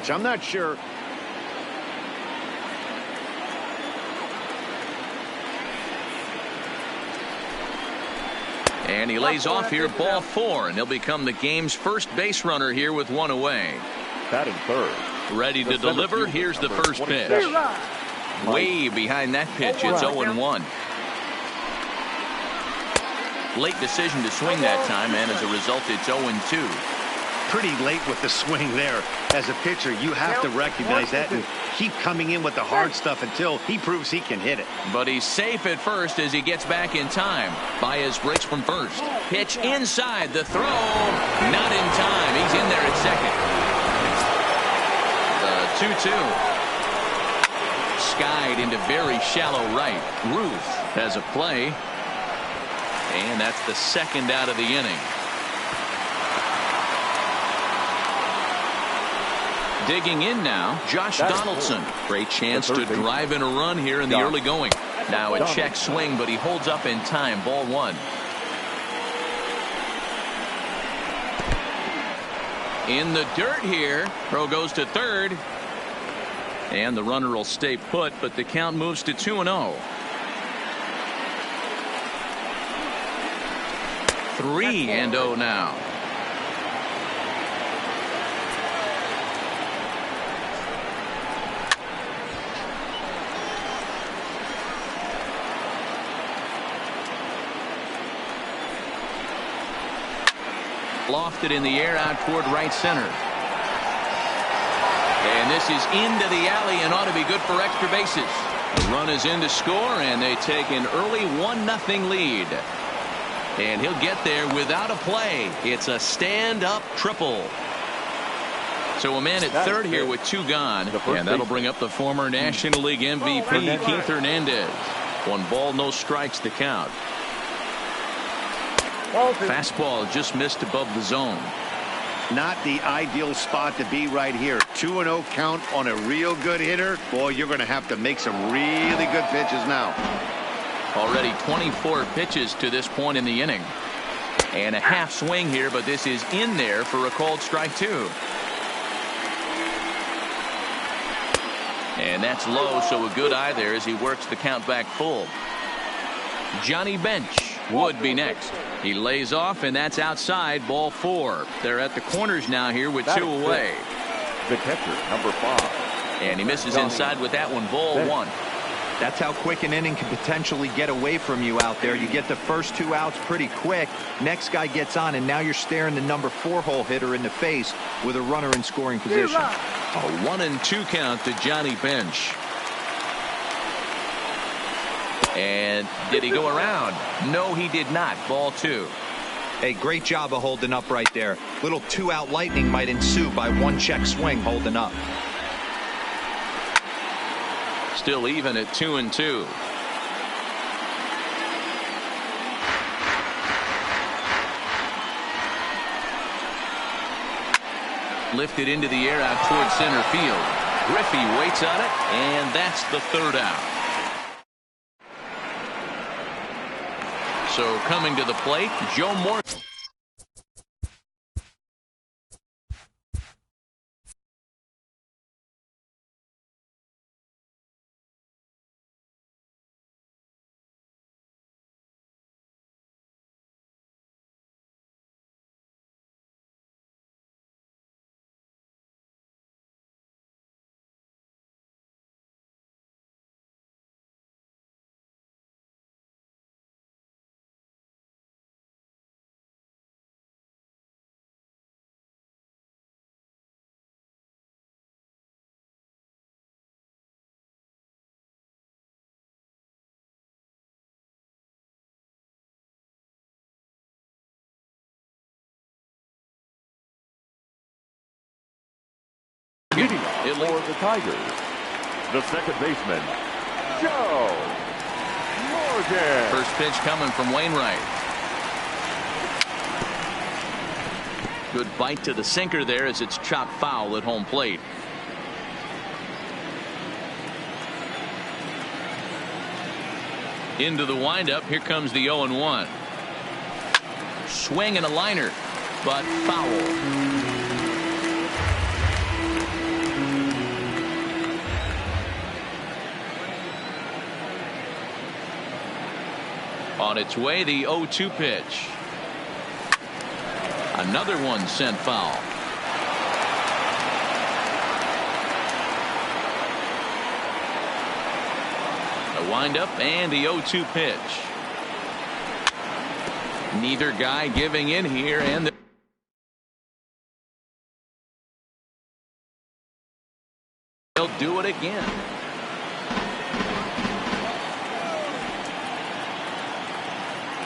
much. I'm not sure. And he lays off here, ball 4, and he'll become the game's first base runner here with 1 away. Batting third. Ready to deliver. Here's the first pitch. Way behind that pitch. It's 0-1. Late decision to swing that time, and as a result, it's 0-2. Pretty late with the swing there. As a pitcher, you have to recognize that and keep coming in with the hard stuff until he proves he can hit it. But he's safe at first as he gets back in time. Baez breaks from first. Pitch inside. The throw. Not in time. He's in there at second. The 2-2. Skied into very shallow right. Ruth has a play. And that's the second out of the inning. Digging in now, Josh Donaldson. Great chance to drive in a run here in the early going. Now a check swing, but he holds up in time. Ball 1. In the dirt here. Throw goes to third. And the runner will stay put, but the count moves to 2-0. 3-0 now. Lofted in the air out toward right center. And this is into the alley and ought to be good for extra bases. The run is in to score, and they take an early 1-0 lead. And he'll get there without a play. It's a stand-up triple. So a man at third here with 2 gone. And that'll bring up the former National League MVP, Keith Hernandez. 1 ball, no strikes the count. Fastball just missed above the zone. Not the ideal spot to be right here. 2-0 count on a real good hitter. Boy, you're going to have to make some really good pitches now. Already 24 pitches to this point in the inning. And a half swing here, but this is in there for a called strike 2. And that's low, so a good eye there as he works the count back full. Johnny Bench would be next. He lays off, and that's outside. Ball 4. They're at the corners now here with 2 away. The catcher, number 5. And he misses inside with that one. Ball 1. That's how quick an inning can potentially get away from you out there. You get the first 2 outs pretty quick. Next guy gets on, and now you're staring the number 4 hole hitter in the face with a runner in scoring position. A 1-2 count to Johnny Bench. And did he go around? No, he did not. Ball 2. Hey, great job of holding up right there. Little 2-out lightning might ensue by 1 check swing holding up. Still even at 2-2. Lifted into the air out towards center field. Griffey waits on it, and that's the 3rd out. So coming to the plate, Joe Morgan. For the Tigers, the second baseman, Joe Morgan. First pitch coming from Wainwright. Good bite to the sinker there as it's chopped foul at home plate. Into the windup. Here comes the 0-1. Swing and a liner, but foul. On its way, the 0-2 pitch. Another one sent foul. The windup and the 0-2 pitch. Neither guy giving in here, and they'll do it again.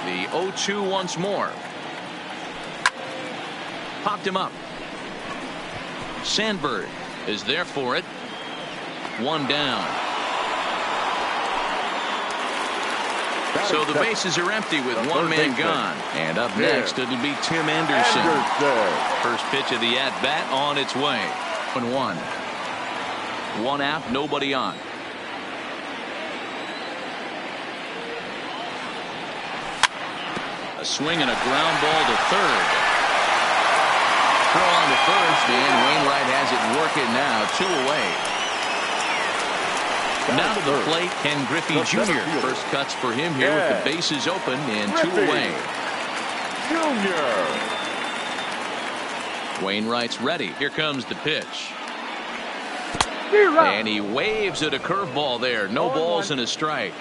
The 0-2 once more. Popped him up. Sandberg is there for it. One down. So the bases are empty with one man gone. And up next, it'll be Tim Anderson. First pitch of the at-bat on its way. 1-1. One out, nobody on. A swing and a ground ball to third. Throw on to first, and Wainwright has it working now. 2 away. Now to the plate, Ken Griffey Jr. First cuts for him here with the bases open and 2 away. Wainwright's ready. Here comes the pitch. And he waves at a curveball there. No balls and a strike.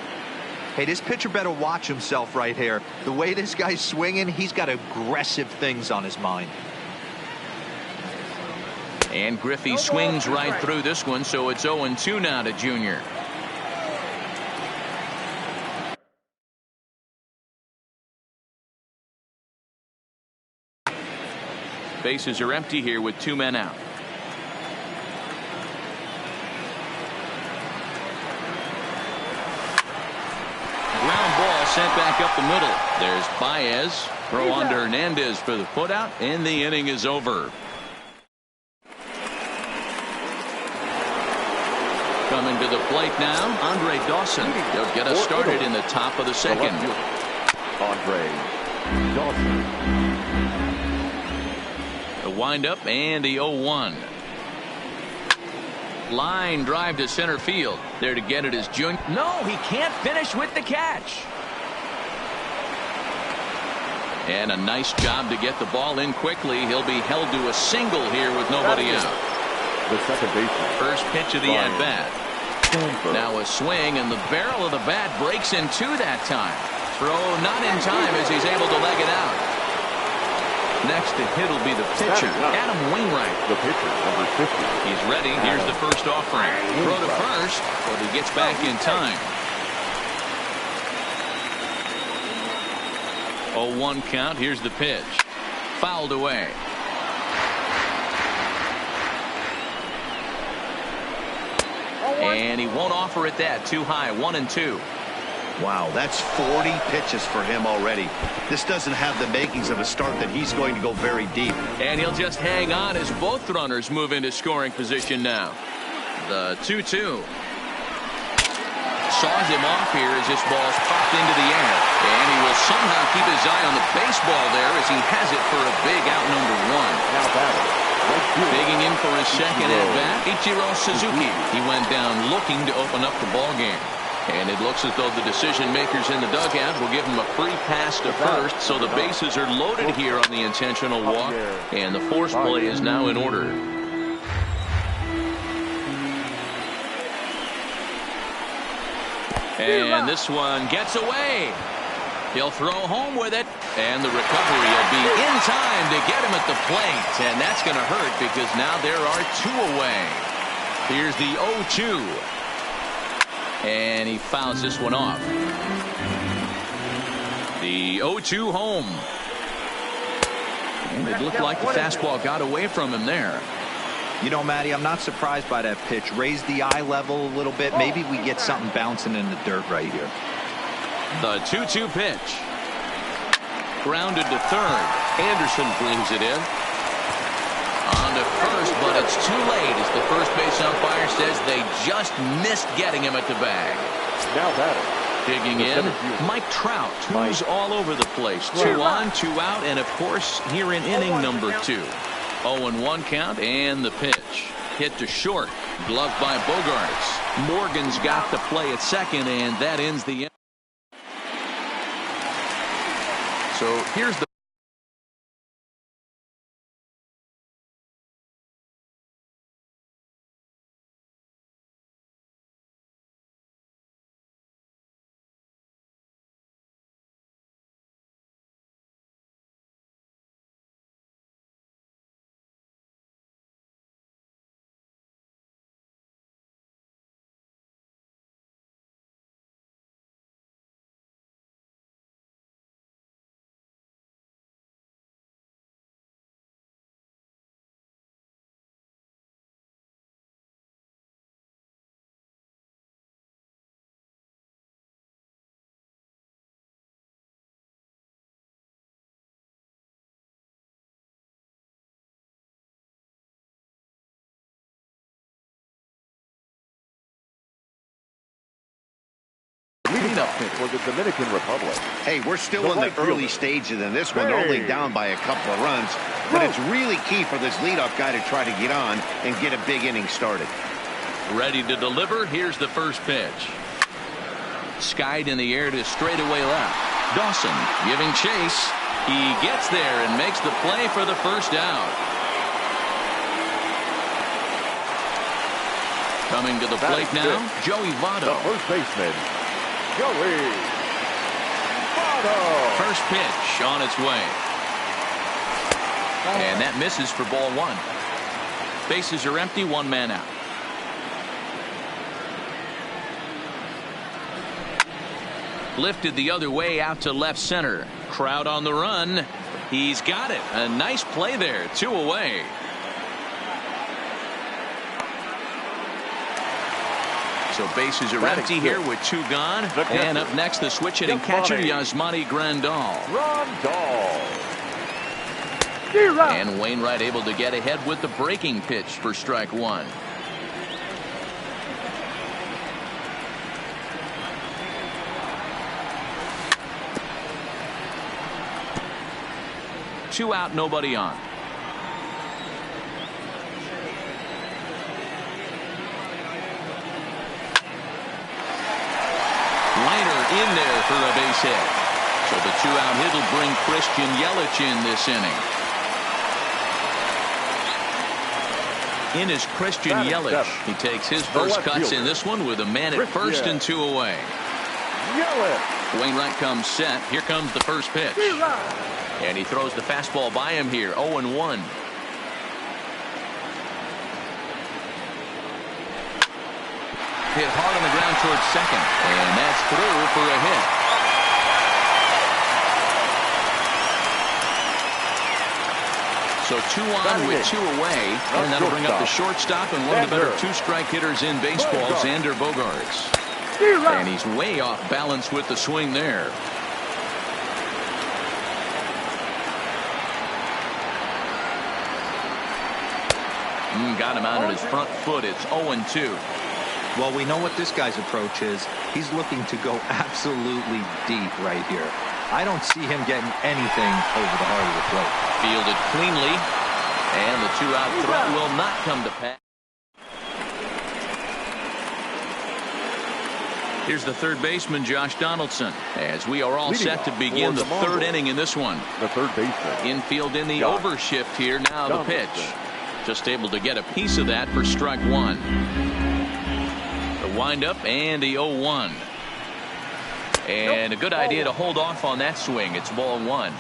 Hey, this pitcher better watch himself right here. The way this guy's swinging, he's got aggressive things on his mind. And Griffey swings right through this one, so it's 0-2 now to Junior. Bases are empty here with 2 men out. Ground ball sent back up the middle. There's Baez. Throw on to Hernandez for the putout, and the inning is over. Coming to the plate now, Andre Dawson. He'll get us started in the top of the second. Andre Dawson. The windup and the 0-1. Line drive to center field. There to get it is Junior. No, he can't finish with the catch. And a nice job to get the ball in quickly. He'll be held to a single here with nobody out. The second baseman. First pitch of the at-bat. Now a swing, and the barrel of the bat breaks in 2 that time. Throw not in time as he's able to leg it out. Next to hit will be the pitcher, Adam Wainwright. The pitcher, number 50. He's ready. Here's the first offering. Throw to first, but he gets back in time. 0-1 count. Here's the pitch. Fouled away. And he won't offer it that. Too high. 1-2. Wow, that's 40 pitches for him already. This doesn't have the makings of a start that he's going to go very deep. And he'll just hang on as both runners move into scoring position now. The 2-2. Saws him off here as this ball's popped into the air. And he will somehow keep his eye on the baseball there as he has it for a big out number 1. Now batting. Digging in for his second at-bat, Ichiro Suzuki. He went down looking to open up the ball game. And it looks as though the decision makers in the dugout will give him a free pass to first, so the bases are loaded here on the intentional walk, and the force play is now in order. And this one gets away. He'll throw home with it, and the recovery will be in time to get him at the plate, and that's going to hurt because now there are 2 away. Here's the 0-2. And he fouls this one off. The 0-2 home. And it looked like the fastball got away from him there. You know, Matty, I'm not surprised by that pitch. Raise the eye level a little bit. Maybe we get something bouncing in the dirt right here. The 2-2 pitch. Grounded to third. Anderson brings it in. On to first, but it's too late as the first base umpire says they just missed getting him at the bag. Now batting. Digging in, Mike Trout, who's all over the place. 2 on, 2 out, and of course here in inning number 2. 0-1 count and the pitch. Hit to short. Gloved by Bogarts. Morgan's got the play at second, and that ends the inning. So here's the Leading for the Dominican Republic. Hey, we're still in the early stages in this one, only down by a couple of runs. But it's really key for this leadoff guy to try to get on and get a big inning started. ready to deliver. Here's the first pitch. Skied in the air to straightaway left. Dawson giving chase. He gets there and makes the play for the first out. Coming to the plate now, Joey Votto. The first baseman, Joey Votto. First pitch on its way. And that misses for ball one. Bases are empty, one man out. Lifted the other way out to left center. Crowd on the run. He's got it. A nice play there. 2 away. So bases are empty here with 2 gone. And up next, the switch hitting catcher, Yasmani Grandal. And Wainwright able to get ahead with the breaking pitch for strike 1. Two out, nobody on. Liner in there for a base hit. So the 2-out hit will bring Cristian Yelich in this inning. In is Cristian Yelich. He takes his first cuts in this one with a man at first and 2 away. Wainwright comes set. Here comes the first pitch. And he throws the fastball by him here. 0-1. Hit hard on the ground towards second. And that's through for a hit. So 2 on with 2 away. And that'll bring up the shortstop and one of the better 2-strike hitters in baseball, Xander Bogaerts. And he's way off balance with the swing there. Got him out on his front foot. It's 0-2. Well, we know what this guy's approach is. He's looking to go absolutely deep right here. I don't see him getting anything over the heart of the plate. Fielded cleanly. And the 2-out throw will not come to pass. Here's the third baseman, Josh Donaldson, as we are all set to begin the 3rd inning in this one. The third baseman. Infield in the overshift here. Now the pitch. Just able to get a piece of that for strike 1. The windup and the 0-1. And a good idea to hold off on that swing. It's ball 1.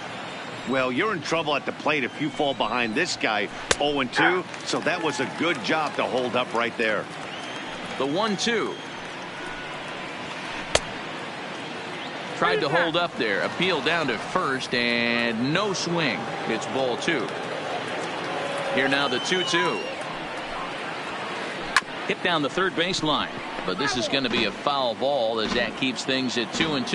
Well, you're in trouble at the plate if you fall behind this guy 0-2. So that was a good job to hold up right there. The 1-2. Tried to hold up there. Appeal down to first and no swing. It's ball 2. Here now the 2-2. Hit down the third baseline. But this is going to be a foul ball as that keeps things at 2-2.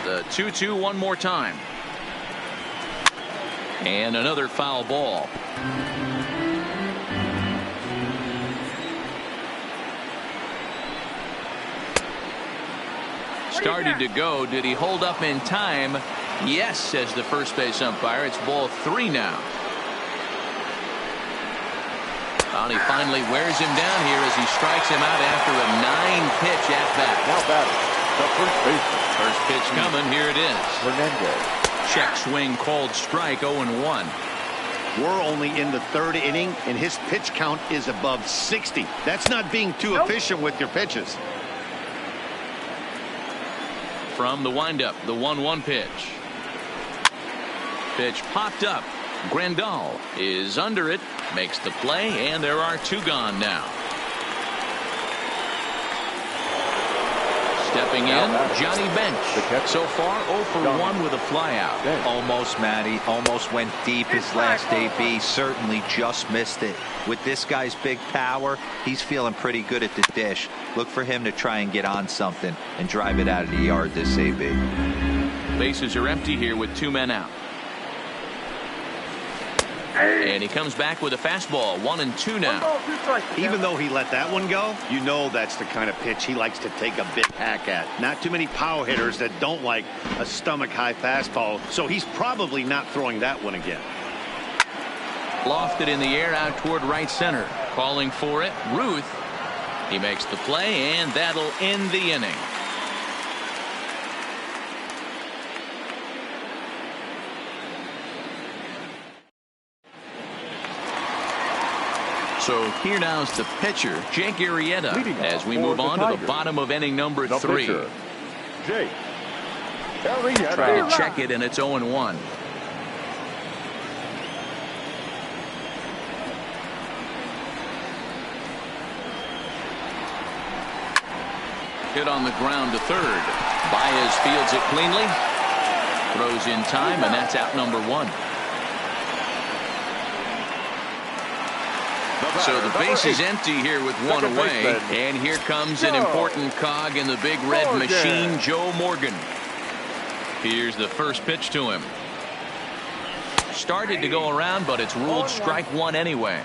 The 2-2 one more time. And another foul ball. Started to go. Did he hold up in time? Yes, says the first base umpire. It's ball 3 now. And he finally wears him down here as he strikes him out after a 9-pitch at-bat. Now batting, the first baseman. First pitch coming. Here it is. Hernandez. Check swing called strike. 0-1. We're only in the 3rd inning, and his pitch count is above 60. That's not being too efficient with your pitches. From the windup, the 1-1 pitch. Pitch popped up. Grandal is under it, makes the play, and there are 2 gone now. Stepping in, Johnny Bench. So far, 0 for 1 with a flyout. Almost, Matty. Almost went deep his last AB. Certainly just missed it. With this guy's big power, he's feeling pretty good at the dish. Look for him to try and get on something and drive it out of the yard this AB. Bases are empty here with 2 men out. And he comes back with a fastball. 1-2 now. Even though he let that one go, you know that's the kind of pitch he likes to take a big hack at. Not too many power hitters that don't like a stomach-high fastball, so he's probably not throwing that one again. Lofted in the air out toward right center. Calling for it, Ruth. He makes the play, and that'll end the inning. So here now's the pitcher, Jake Arrieta, as we move on to the bottom of inning number 3. Jake Arrieta. Try to check it, and it's 0-1. Hit on the ground to third. Baez fields it cleanly. Throws in time, and that's out number 1. So the base is empty here with 1 away. And here comes an important cog in the big red machine, Joe Morgan. Here's the first pitch to him. Started to go around, but it's ruled strike 1 anyway.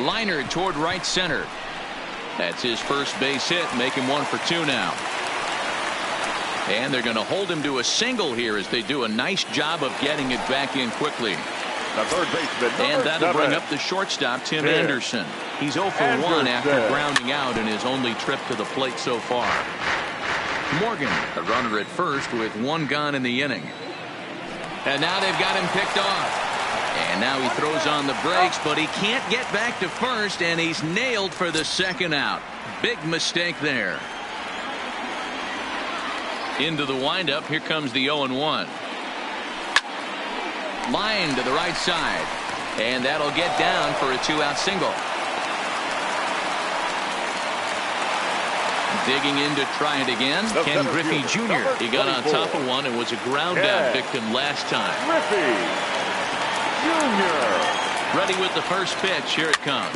Liner toward right center. That's his first base hit, make him 1 for 2 now. And they're going to hold him to a single here as they do a nice job of getting it back in quickly. The third baseman, and that'll bring up the shortstop, Tim Anderson. He's 0 for 1 after grounding out in his only trip to the plate so far. Morgan, the runner at first with 1 gone in the inning. And now they've got him picked off. And now he throws on the brakes, but he can't get back to first, and he's nailed for the 2nd out. Big mistake there. Into the windup. Here comes the 0-1. Line to the right side. And that'll get down for a 2-out single. Digging in to try it again. Ken Griffey Jr. He got on top of one and was a ground out victim last time. Griffey Jr. Ready with the first pitch. Here it comes.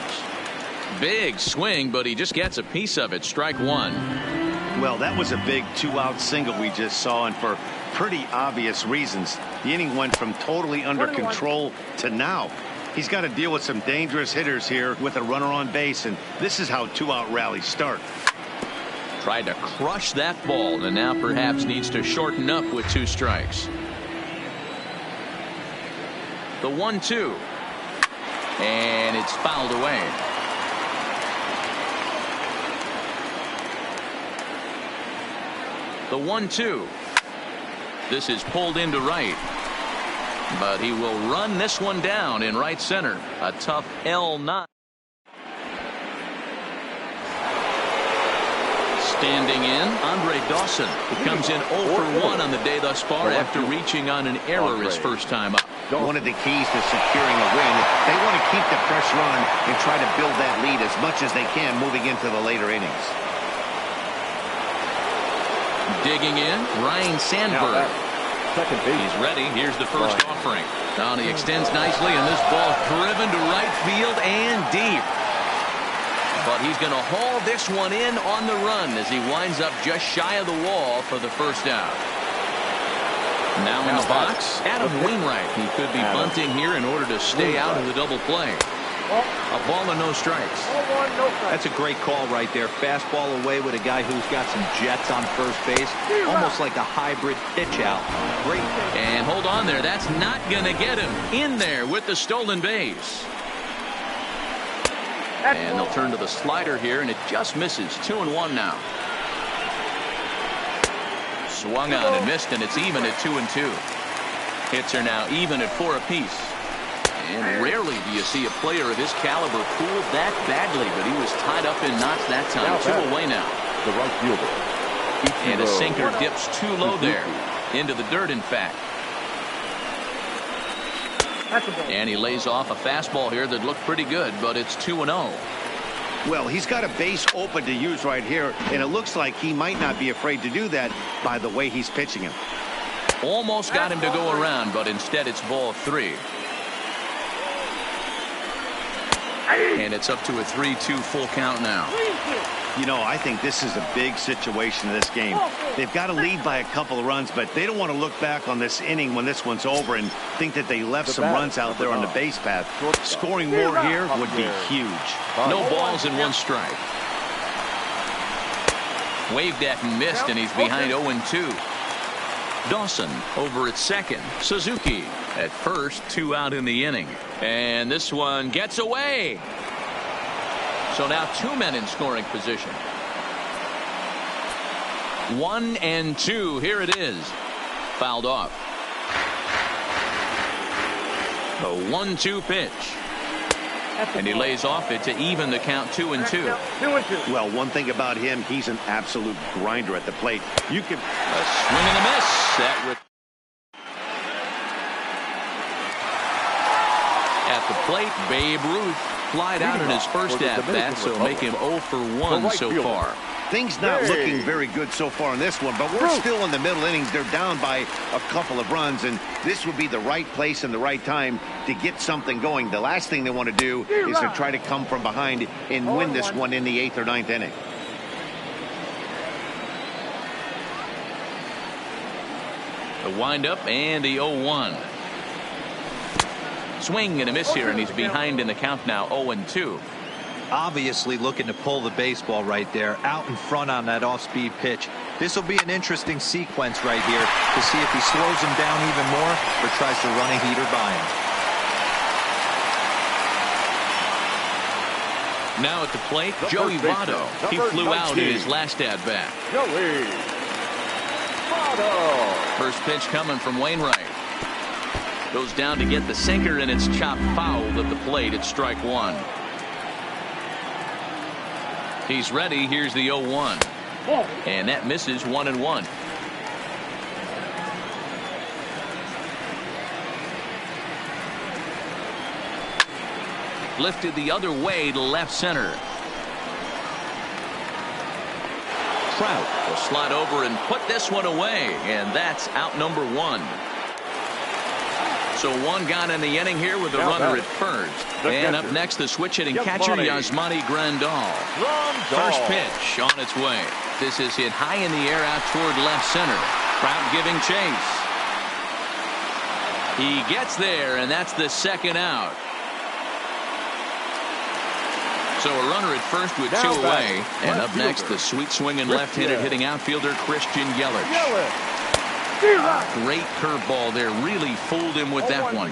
Big swing, but he just gets a piece of it. Strike 1. Well, that was a big 2-out single we just saw, and for pretty obvious reasons. The inning went from totally under control to now. He's got to deal with some dangerous hitters here with a runner on base, and this is how 2-out rallies start. Tried to crush that ball, and now perhaps needs to shorten up with 2 strikes. The 1-2. And it's fouled away. The 1-2. This is pulled into right. But he will run this one down in right center. A tough L9. Standing in, Andre Dawson. He comes in 0 for 1 on the day thus far after reaching on an error his first time up. One of the keys to securing a win, they want to keep the pressure on and try to build that lead as much as they can moving into the later innings. Digging in, Ryan Sandberg. He's ready. Here's the first offering. Now he extends nicely, and this ball driven to right field and deep. But he's going to haul this one in on the run as he winds up just shy of the wall for the first out. Now in the box, Adam Wainwright. He could be bunting here in order to stay out of the double play. A ball and no strikes. That's a great call right there. Fastball away with a guy who's got some jets on first base. Almost like a hybrid pitch out. Great. And hold on there. That's not going to get him in there with the stolen base. And they'll turn to the slider here, and it just misses. 2-1 now. Swung on and missed, and it's even at 2-2. Hits are now even at 4 apiece. And rarely do you see a player of his caliber fooled that badly, but he was tied up in knots that time. 2 away now. The right fielder. And a sinker dips too low there. Into the dirt, in fact. And he lays off a fastball here that looked pretty good, but it's 2-0. Well, he's got a base open to use right here, and it looks like he might not be afraid to do that by the way he's pitching him. Almost got him to go around, but instead it's ball 3. And it's up to a 3-2 full count now. You know, I think this is a big situation in this game. They've got to lead by a couple of runs, but they don't want to look back on this inning when this one's over and think that they left some runs out there on the base path. Scoring more here would be huge. No balls and 1 strike. Waved at and missed, and he's behind 0-2. Dawson over at second. Suzuki at first. 2 out in the inning. And this one gets away. So now 2 men in scoring position. 1-2. Here it is. Fouled off. The 1-2 pitch. And he lays off it to even the count 2-2. Well, one thing about him, he's an absolute grinder at the plate. You can a swing and a miss. That with at the plate, Babe Ruth flied out in his first at-bat, so make him 0 for 1 so far. Things not looking very good so far in this one, but we're still in the middle innings. They're down by a couple of runs, and this would be the right place and the right time to get something going. The last thing they want to do is to try to come from behind and win this one in the 8th or 9th inning. The windup and the 0-1. Swing and a miss here, and he's behind in the count now 0-2. Obviously looking to pull the baseball right there out in front on that off-speed pitch. This will be an interesting sequence right here to see if he slows him down even more or tries to run a heater by him. Now at the plate, Joey Votto. He flew out in his last at-bat. Joey Votto. First pitch coming from Wainwright. Goes down to get the sinker, and it's chopped fouled at the plate. It's strike 1. He's ready. Here's the 0-1. And that misses 1-1. Lifted the other way to left center. Trout will slide over and put this one away, and that's out number 1. So 1 gone in the inning here with the runner at first. And up next, the switch-hitting catcher, Yasmani Grandal. First pitch on its way. This is hit high in the air out toward left center. Trout giving chase. He gets there, and that's the 2nd out. So a runner at first with 2 away. And up next, the sweet-swinging left-handed hitting outfielder, Cristian Yelich. Great curveball there. Really fooled him with that one.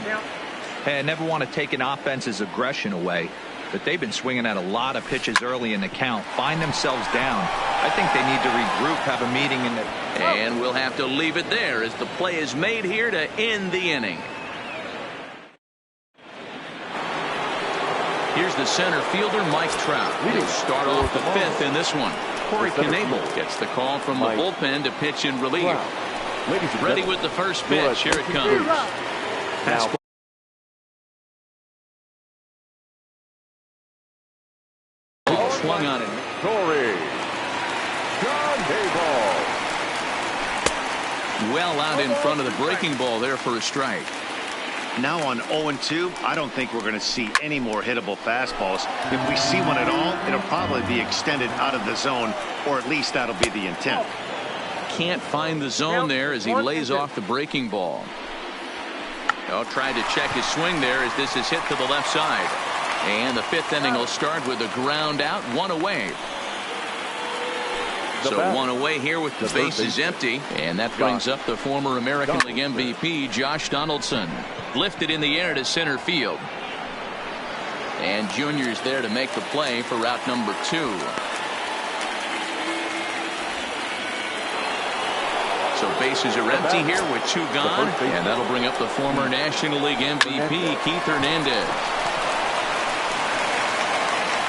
Hey, I never want to take an offense's aggression away, but they've been swinging at a lot of pitches early in the count. Find themselves down. I think they need to regroup, have a meeting in the... And we'll have to leave it there as the play is made here to end the inning. Here's the center fielder, Mike Trout. He'll start off the 5th in this one. Corey Knebel gets the call from the bullpen to pitch in relief. Ready with the first pitch. Here it comes. Swung on it. Corey Knebel. Well out in front of the breaking ball there for a strike. Now on 0-2, I don't think we're going to see any more hittable fastballs. If we see one at all, it'll probably be extended out of the zone, or at least that'll be the intent. Can't find the zone there as he lays off the breaking ball. Tried to check his swing there as this is hit to the left side. And the fifth inning will start with a ground out, one away. So one away here with the bases empty. And that brings up the former American League MVP, Josh Donaldson. Lifted in the air to center field. And Junior's there to make the play for route number 2. So bases are empty here with 2 gone. And that'll bring up the former National League MVP, Keith Hernandez.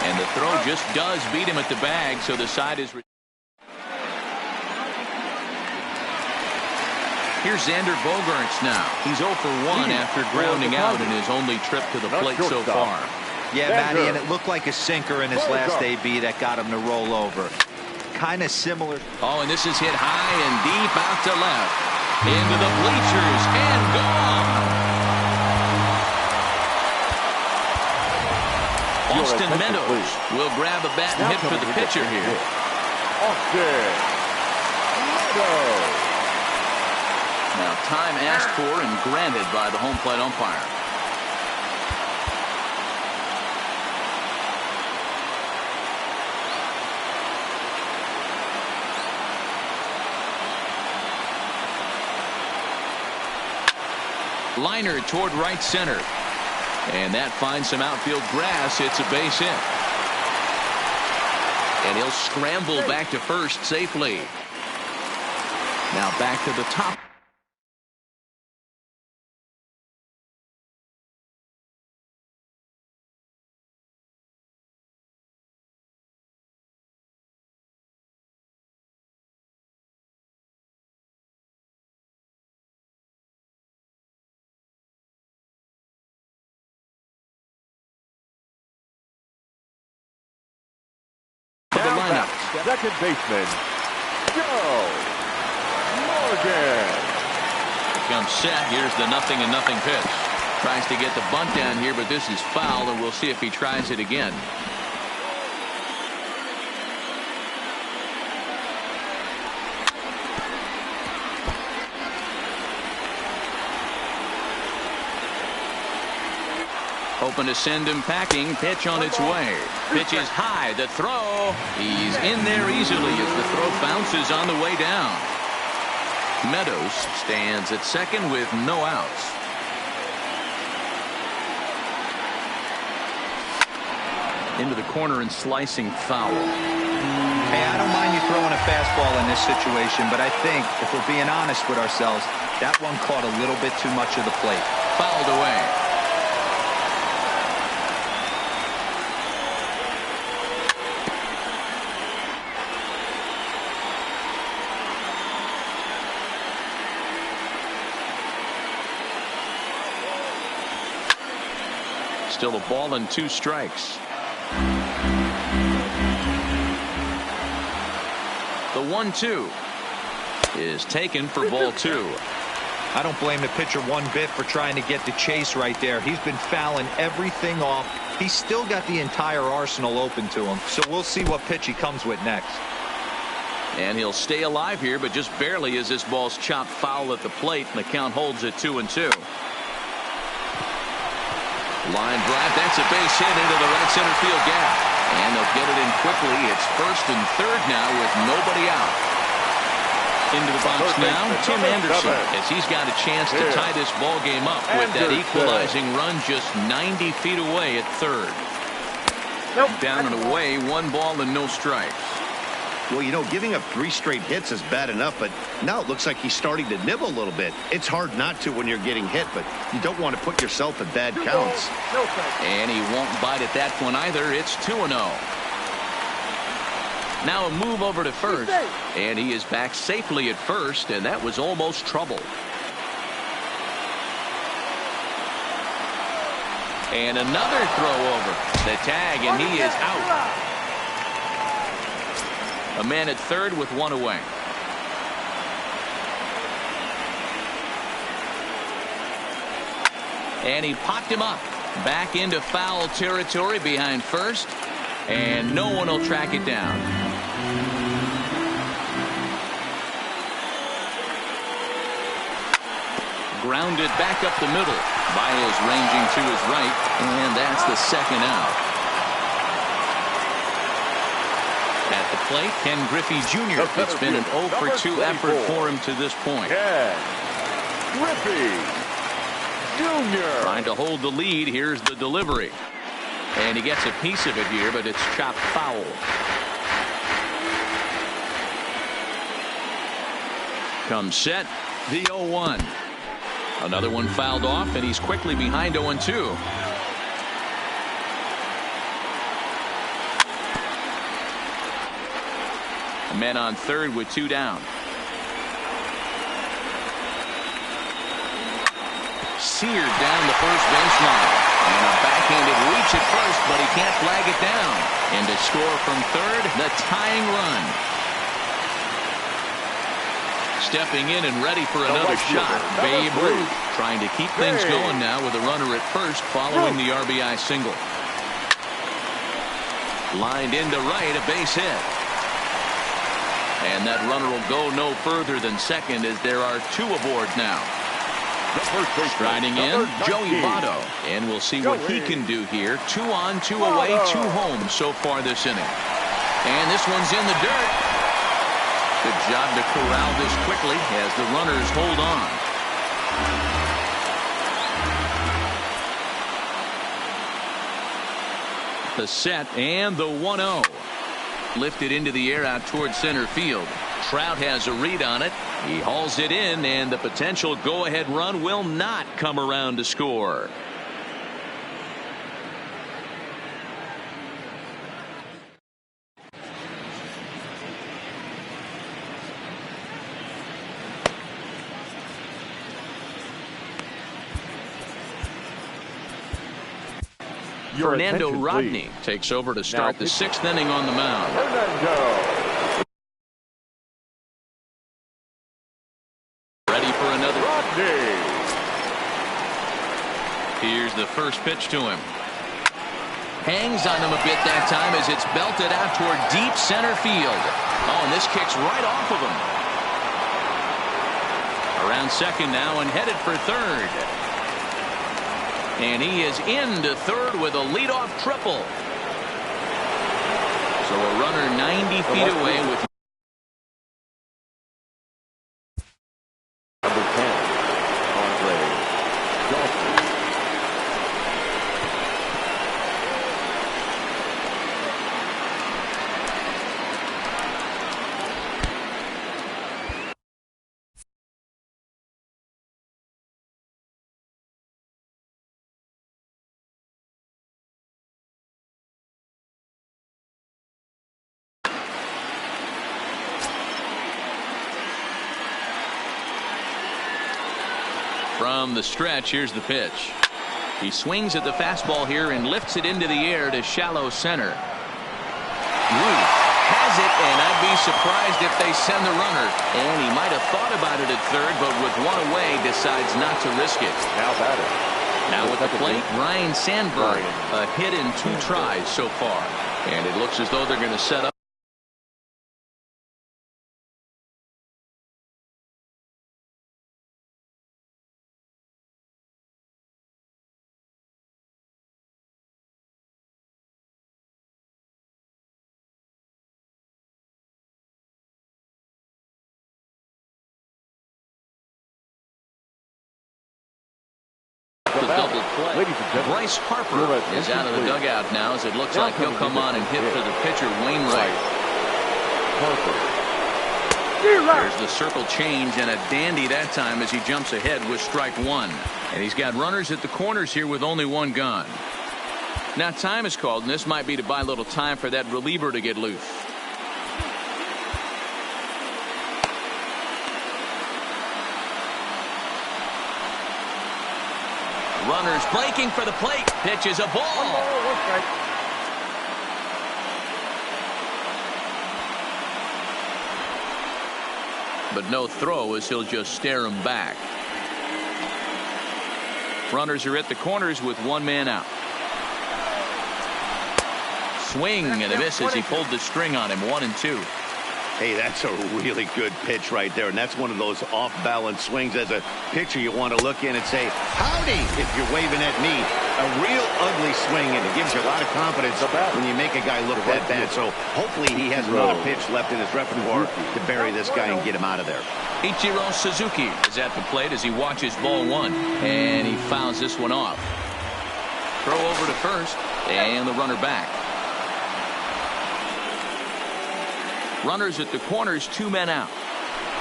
And the throw just does beat him at the bag, so the side is... Here's Xander Bogaerts now. He's 0 for 1 after grounding out in his only trip to the plate so far. Yeah, Matty, and it looked like a sinker in his last AB that got him to roll over. Kind of similar. Oh, and this is hit high and deep out to left. Into the bleachers and gone. Austin Meadows will grab a bat and hit for the pitcher here. Austin Meadows. Now time asked for and granted by the home plate umpire. Liner toward right center. And that finds some outfield grass. It's a base hit. And he'll scramble back to first safely. Now back to the top. Second baseman, Joe Morgan. Comes set. Here's the 0-0 pitch. Tries to get the bunt down here, but this is foul, and we'll see if he tries it again. Hoping to send him packing. Pitch on its way. Pitch is high. The throw. He's in there easily as the throw bounces on the way down. Meadows stands at second with no outs. Into the corner and slicing foul. Hey, I don't mind you throwing a fastball in this situation, but I think if we're being honest with ourselves, that one caught a little bit too much of the plate. Fouled away. Still a ball and 2 strikes. The 1-2 is taken for ball 2. I don't blame the pitcher one bit for trying to get the chase right there. He's been fouling everything off. He's still got the entire arsenal open to him. So we'll see what pitch he comes with next. And he'll stay alive here, but just barely as this ball's chopped foul at the plate, and the count holds at 2-2. Line drive. That's a base hit into the right center field gap. And they'll get it in quickly. It's first and third now with nobody out. Into the box now, Tim Anderson, as he's got a chance to tie this ball game up with that equalizing run just 90 feet away at third. Down and away, 1 ball and no strikes. Well, you know, giving up 3 straight hits is bad enough, but now it looks like he's starting to nibble a little bit. It's hard not to when you're getting hit, but you don't want to put yourself in bad counts. And he won't bite at that one either. It's 2-0. Now a move over to first, and he is back safely at first, and that was almost trouble. And another throw over the tag, and he is out. A man at third with 1 away. And he popped him up back into foul territory behind first, and no one will track it down. Grounded back up the middle. Baez ranging to his right, and that's the second out. At the plate, Ken Griffey Jr. It's been an 0 for 2 effort for him to this point. Ken Griffey Jr. Trying to hold the lead. Here's the delivery. And he gets a piece of it here, but it's chopped foul. Comes set, the 0-1. Another one fouled off, and he's quickly behind 0-2. Men on third with 2 down. Seared down the first baseline. And a backhanded reach at first, but he can't flag it down. And to score from third, the tying run. Stepping in and ready for another shot, Babe Ruth. Trying to keep things going now with a runner at first following the RBI single. Lined into right, a base hit. And that runner will go no further than second as there are 2 aboard now. Striding in, Joey Votto. And we'll see what he can do here. 2 on, 2 away, 2 home so far this inning. And this one's in the dirt. Good job to corral this quickly as the runners hold on. The set and the 1-0. Lifted into the air out towards center field. Trout has a read on it. He hauls it in, and the potential go-ahead run will not come around to score. Fernando Rodney takes over to start the 6th inning on the mound. Ready for another. Rodney. Here's the first pitch to him. Hangs on him a bit that time as it's belted out toward deep center field. Oh, and this kicks right off of him. Around second now and headed for third. And he is into third with a leadoff triple. So a runner 90 feet away with number 10, Andre Dawson. From the stretch, here's the pitch. He swings at the fastball here and lifts it into the air to shallow center. Ruth has it, and I'd be surprised if they send the runner. And he might have thought about it at third, but with 1 away, decides not to risk it. Now batter. Now with the plate, Ryne Sandberg. A hit in 2 tries so far. And it looks as though they're going to set up. The double play. Bryce Harper is out of the dugout now as it looks like he'll come on and hit for the pitcher Wainwright. There's the circle change and a dandy that time as he jumps ahead with strike 1. And he's got runners at the corners here with only 1 gone. Now time is called, and this might be to buy a little time for that reliever to get loose. Runners breaking for the plate. Pitch is a ball. But no throw as he'll just stare him back. Runners are at the corners with 1 man out. Swing and a miss as he pulled the string on him. 1-2. Hey, that's a really good pitch right there, and that's one of those off-balance swings. As a pitcher, you want to look in and say, howdy, if you're waving at me. A real ugly swing, and it gives you a lot of confidence when you make a guy look that bad. So hopefully he has another pitch left in his repertoire to bury this guy and get him out of there. Ichiro Suzuki is at the plate as he watches ball one, and he fouls this one off. Throw over to first, and the runner back. Runners at the corners, 2 men out.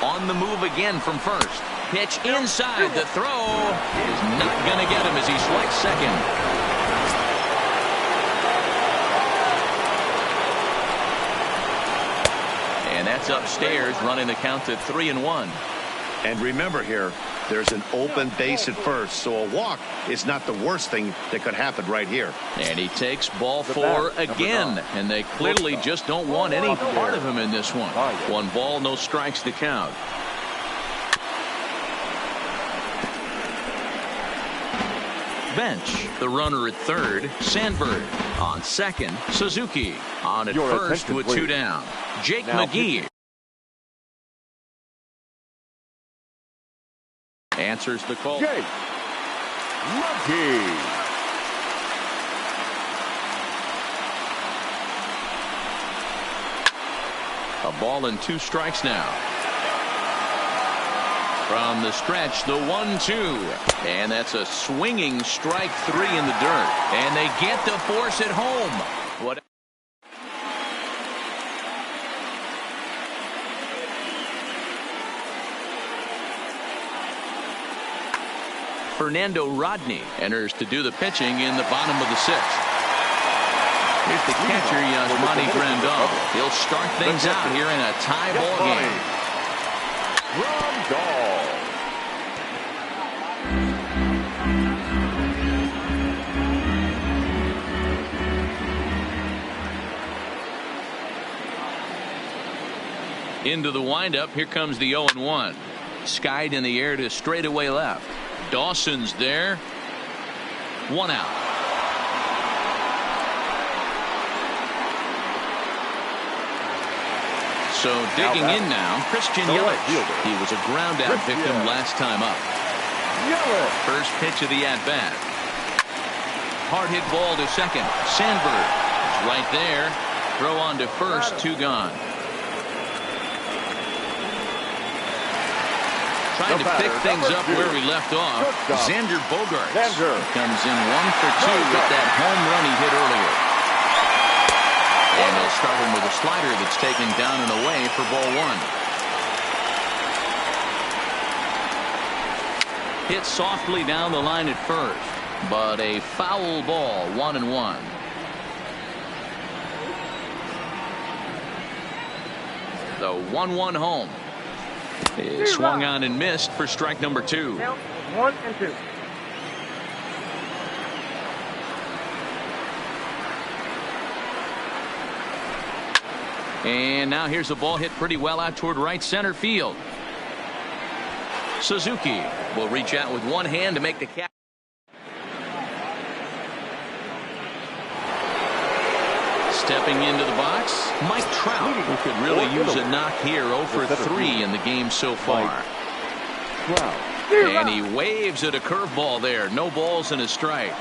On the move again from first. Pitch inside. The throw is not going to get him as he swipes second. And that's upstairs, running the count to 3-1. And remember here, there's an open base at first, so a walk is not the worst thing that could happen right here. And he takes ball 4 again, and they clearly just don't want any part of him in this one. 1 ball, no strikes to count. Bench, the runner at third, Sandberg. On second, Suzuki. On at first with 2 down. Jake McGee answers the call. Jake McGee. A ball and 2 strikes now. From the stretch, the 1-2. And that's a swinging strike 3 in the dirt. And they get the force at home. What? Fernando Rodney enters to do the pitching in the bottom of the 6th. Here's the catcher, Yasmani Grandal. He'll start things out here in a tie ball game. Grandal. Into the windup, here comes the 0-1. Skied in the air to straightaway left. Dawson's there. 1 out. So digging in now, Cristian. He was a ground out victim last time up. First pitch of the at-bat. Hard hit ball to second. Sandberg is right there. Throw on to first, 2 gone. Trying to pick things up where we left off. Xander Bogaerts comes in 1 for 2 with that home run he hit earlier. And they'll start him with a slider that's taken down and away for ball 1. Hit softly down the line at first, but a foul ball, 1-1. The 1-1 home. Is swung on and missed for strike number 2. 1 and 2. And now here's a ball hit pretty well out toward right center field. Suzuki will reach out with one hand to make the catch. Stepping into the box, Mike Trout, who could really use a knock here. 0 for 3 in the game so far. And he waves at a curveball there. No balls and a strike.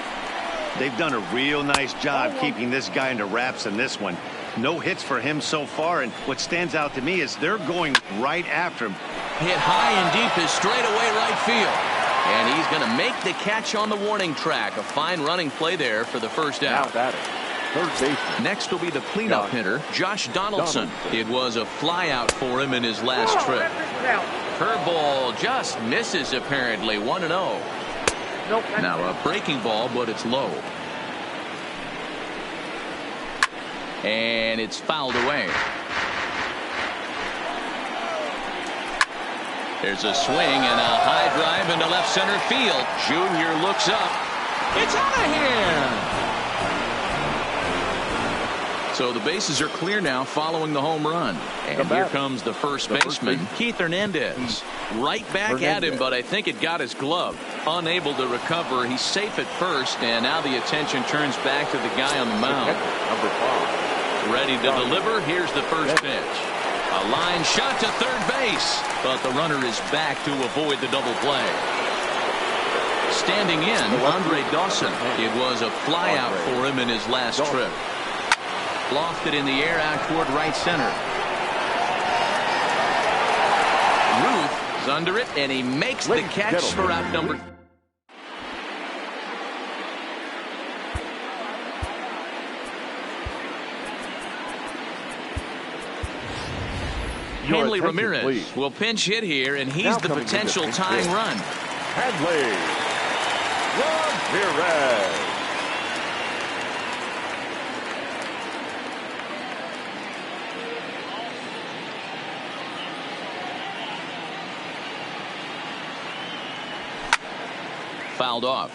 They've done a real nice job keeping this guy into wraps in this one. No hits for him so far, and what stands out to me is they're going right after him. Hit high and deep is straightaway right field. And he's going to make the catch on the warning track. A fine running play there for the first out. Next will be the cleanup hitter, Josh Donaldson. It was a fly out for him in his last trip. Curveball just misses apparently. 1-0. Now a breaking ball, but it's low. And it's fouled away. There's a swing and a high drive into left center field. Junior looks up. It's out of here. So the bases are clear now following the home run. And here comes the first baseman, Keith Hernandez. Right back at him, but I think it got his glove. Unable to recover. He's safe at first, and now the attention turns back to the guy on the mound. Ready to deliver. Here's the first pitch. A line shot to third base, but the runner is back to avoid the double play. Standing in, Andre Dawson. It was a flyout for him in his last trip. Lofted in the air out toward right center. Ruth is under it, and he makes the catch for out number. Hanley Ramirez will pinch hit here, and he's the potential tying run. Hanley Ramirez. Fouled off.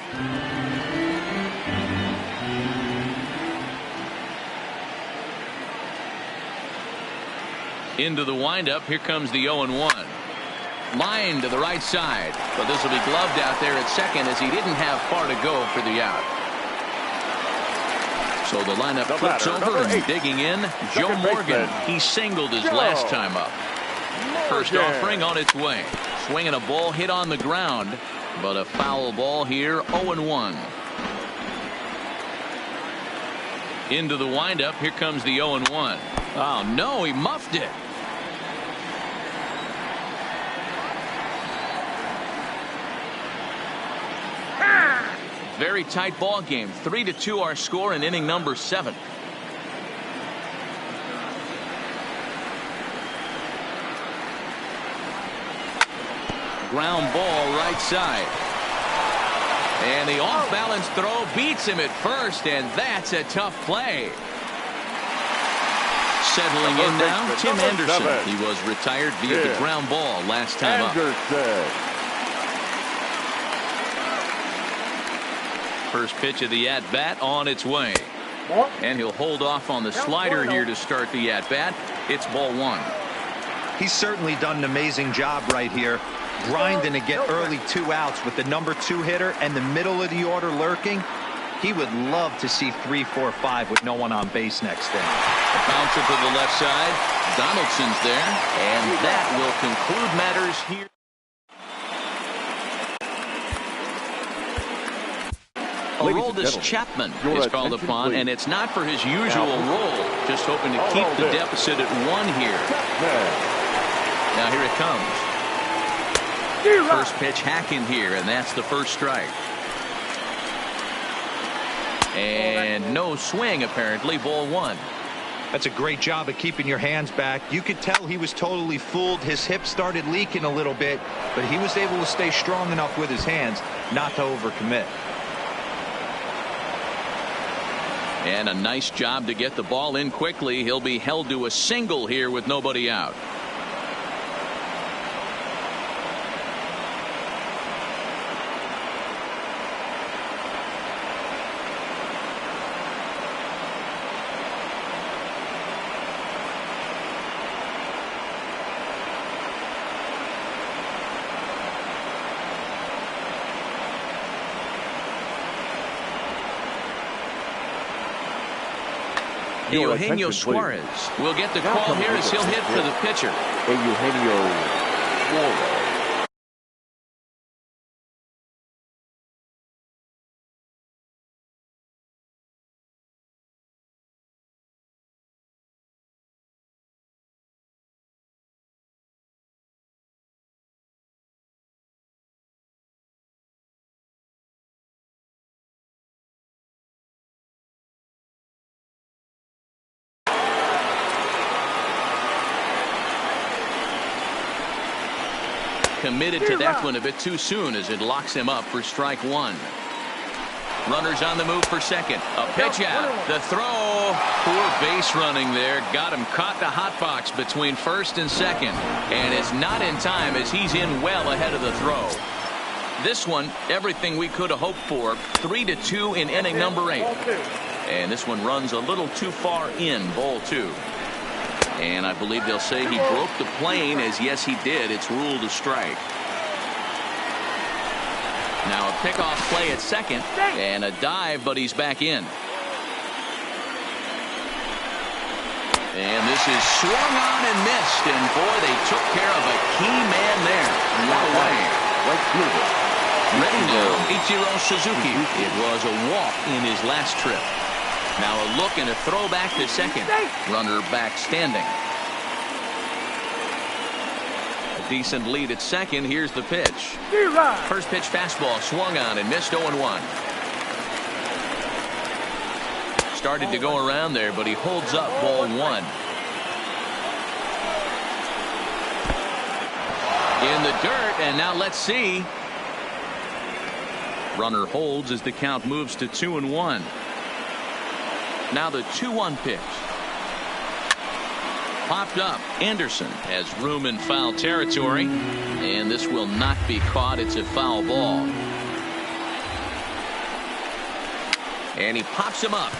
Into the windup. Here comes the 0-1. Line to the right side, but this will be gloved out there at second as he didn't have far to go for the out. So the lineup flips over and digging in, Joe Morgan. He singled his last time up. First offering on its way. Swinging a ball hit on the ground, but a foul ball here. 0-1. Into the windup. Here comes the 0-1. Oh no, he muffed it. Very tight ball game. 3-2 our score in inning number 7. Ground ball right side. And the off-balance throw beats him at first, and that's a tough play. Settling in now, Tim Anderson. He was retired via the ground ball last time up. First pitch of the at-bat on its way. And he'll hold off on the slider here to start the at-bat. It's ball 1. He's certainly done an amazing job right here, grinding to get early 2 outs with the number 2 hitter and the middle of the order lurking. He would love to see 3, 4, 5 with no one on base next inning. A bouncer to the left side. Donaldson's there, and that will conclude matters here. Aroldis Chapman is called upon, and it's not for his usual role. Just hoping to keep the deficit at 1 here. Now here it comes. First pitch hacking here, and that's the first strike. And no swing, apparently. Ball 1. That's a great job of keeping your hands back. You could tell he was totally fooled. His hip started leaking a little bit, but he was able to stay strong enough with his hands not to overcommit. And a nice job to get the ball in quickly. He'll be held to a single here with nobody out. Eugenio Suarez will get the call here as he'll hit for the pitcher. Eugenio Suarez. Committed to that one a bit too soon as it locks him up for strike 1. Runners on the move for second. A pitch out. The throw. Poor base running there. Got him caught the hot box between first and second. And it's not in time as he's in well ahead of the throw. This one, everything we could have hoped for. 3-2 in inning number 8. And this one runs a little too far in. Ball 2. And I believe they'll say he broke the plane, as yes he did. It's ruled a strike. Now a pickoff play at second and a dive, but he's back in. And this is swung on and missed. And, boy, they took care of a key man there. What a way. Right fielder. Ready now, Ichiro Suzuki. It was a walk in his last trip. Now a look and a throw back to second. Runner back standing. A decent lead at second. Here's the pitch. First pitch fastball swung on and missed 0-1. Started to go around there, but he holds up ball one. In the dirt, and now let's see. Runner holds as the count moves to 2-1. Now the 2-1 pitch. Popped up. Anderson has room in foul territory, and this will not be caught. It's a foul ball. And he pops him up,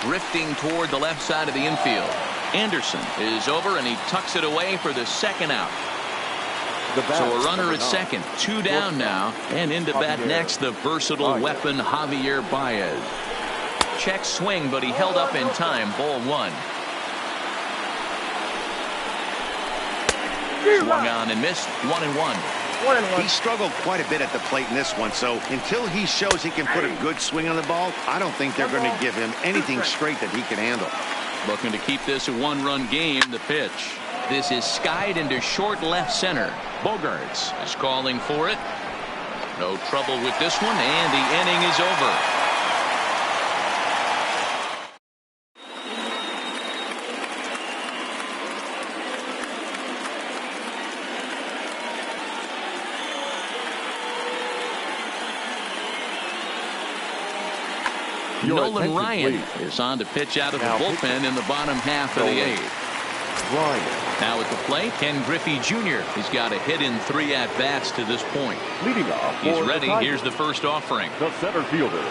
drifting toward the left side of the infield. Anderson is over, and he tucks it away for the second out. So a runner at second, 2 down now, and into bat next, the versatile weapon Javier Baez. Check swing, but he held up in time. Ball one. Swung on and missed. 1-1. He struggled quite a bit at the plate in this one, so until he shows he can put a good swing on the ball, I don't think they're going to give him anything straight that he can handle. Looking to keep this a one-run game. The pitch. This is skied into short left center. Bogarts is calling for it. No trouble with this one, and the inning is over. Nolan Ryan is on to pitch out of the bullpen in the bottom half of the eighth. Now at the plate, Ken Griffey Jr. He's got a hit in 3 at-bats to this point. Leading off. He's ready. Here's the first offering. The center fielder.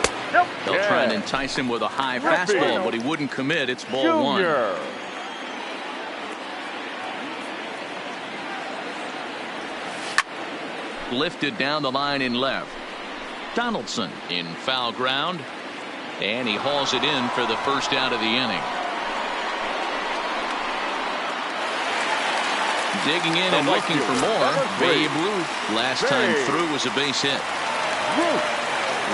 They'll try and entice him with a high fastball, but he wouldn't commit. It's ball one. Lifted down the line in left. Donaldson in foul ground. And he hauls it in for the first out of the inning. Digging in and looking for more. Babe Ruth last time through was a base hit.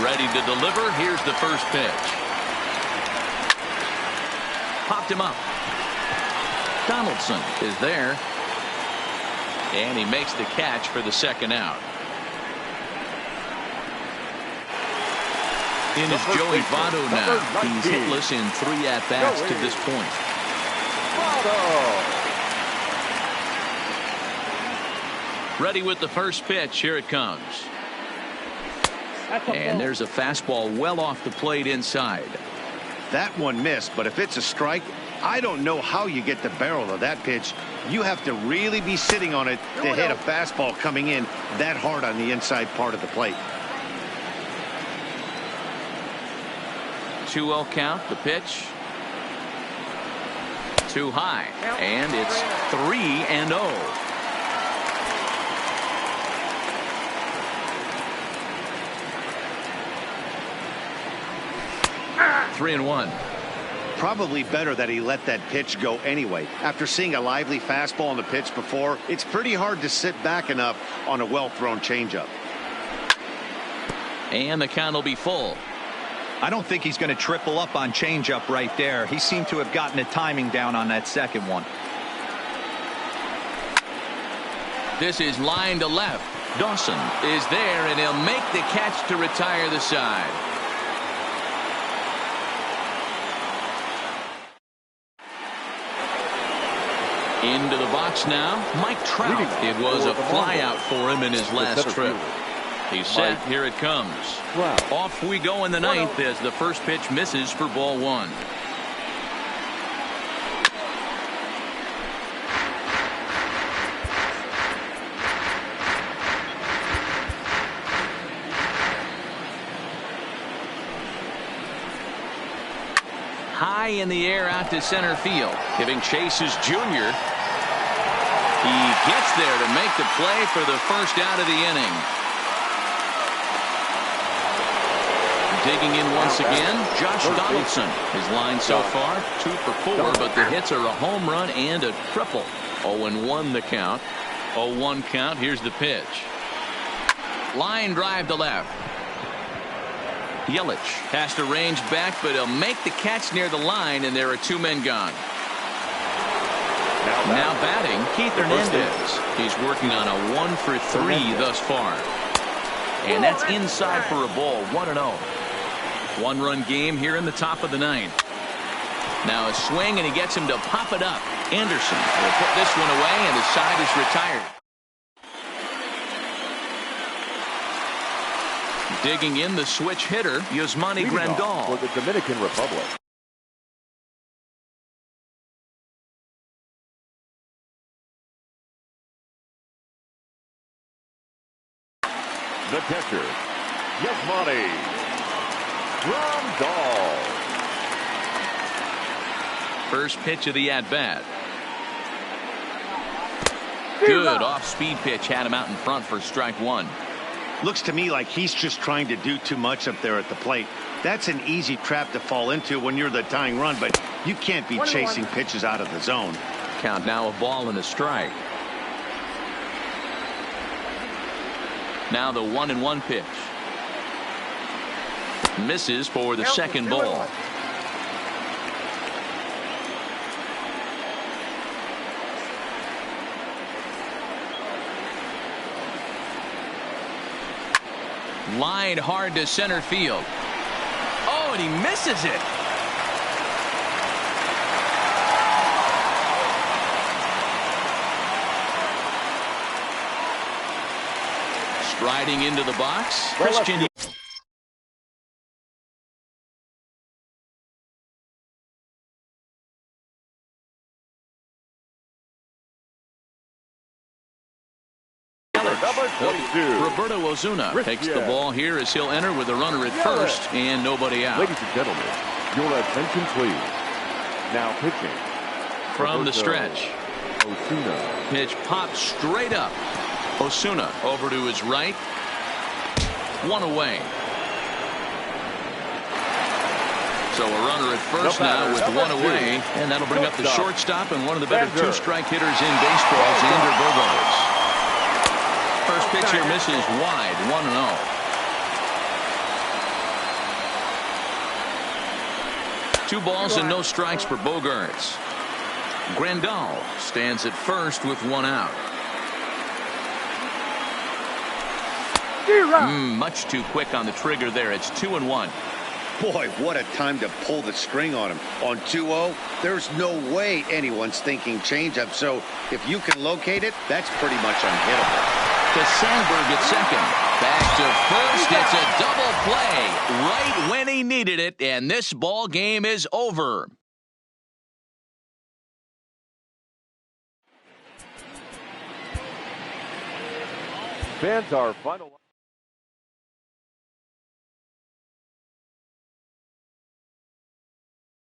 Ready to deliver. Here's the first pitch. Popped him up. Donaldson is there. And he makes the catch for the second out. In is Joey Votto now. He's hitless in 3 at-bats to this point. Ready with the first pitch. Here it comes. And there's a fastball well off the plate inside. That one missed, but if it's a strike, I don't know how you get the barrel of that pitch. You have to really be sitting on it to hit a fastball coming in that hard on the inside part of the plate. 2-0 count. The pitch. Too high. And it's 3-0. Three and 1. Probably better that he let that pitch go anyway. After seeing a lively fastball on the pitch before, it's pretty hard to sit back enough on a well-thrown changeup. And the count will be full. I don't think he's going to triple up on changeup right there. He seemed to have gotten the timing down on that second one. This is line to left. Dawson is there, and he'll make the catch to retire the side. Into the box now, Mike Trout. It was a flyout for him in his last trip. He's set. Here it comes. Off we go in the ninth as the first pitch misses for ball one. High in the air out to center field. Giving chase is Junior. He gets there to make the play for the first out of the inning. Digging in once again, Josh Donaldson. His line so far, 2 for 4, but the hits are a home run and a triple. 0-1 the count. 0-1 count. Here's the pitch. Line drive to left. Yelich has to range back, but he'll make the catch near the line, and there are 2 men gone. Now batting, Keith Hernandez. He's working on a 1 for 3 thus far. And that's inside for a ball. 1-0. 1-run game here in the top of the 9th. Now a swing, and he gets him to pop it up. Anderson will put this one away, and his side is retired. Digging in the switch hitter, Yasmani Grandal. For the Dominican Republic. The catcher, Yasmani Grandal. First pitch of the at-bat. Good off-speed pitch, had him out in front for strike 1. Looks to me like he's just trying to do too much up there at the plate. That's an easy trap to fall into when you're the tying run, but you can't be chasing pitches out of the zone. Count now a ball and a strike. Now the 1-1 pitch. Misses for the second ball. Line hard to center field. Oh, and he misses it. Striding into the box, Cristian. Roberto Ozuna takes the ball here as he'll enter with a runner at first and nobody out. Ladies and gentlemen, your attention please. Now pitching. From the stretch. Osuna. Pitch popped straight up. Osuna over to his right. 1 away. So a runner at first now with 1 away, and that'll bring up the shortstop and one of the better 2-strike hitters in baseball, Xander Bogaerts. First pitch here misses wide. 1-0. Two balls and no strikes for Bogaerts. Grandal stands at first with 1 out. Much too quick on the trigger there. It's 2-1. Boy, what a time to pull the string on him. On 2-0, there's no way anyone's thinking changeup. So if you can locate it, that's pretty much unhittable. To Sandberg at second. Back to first. It's a double play right when he needed it, and this ball game is over. Fans, our final.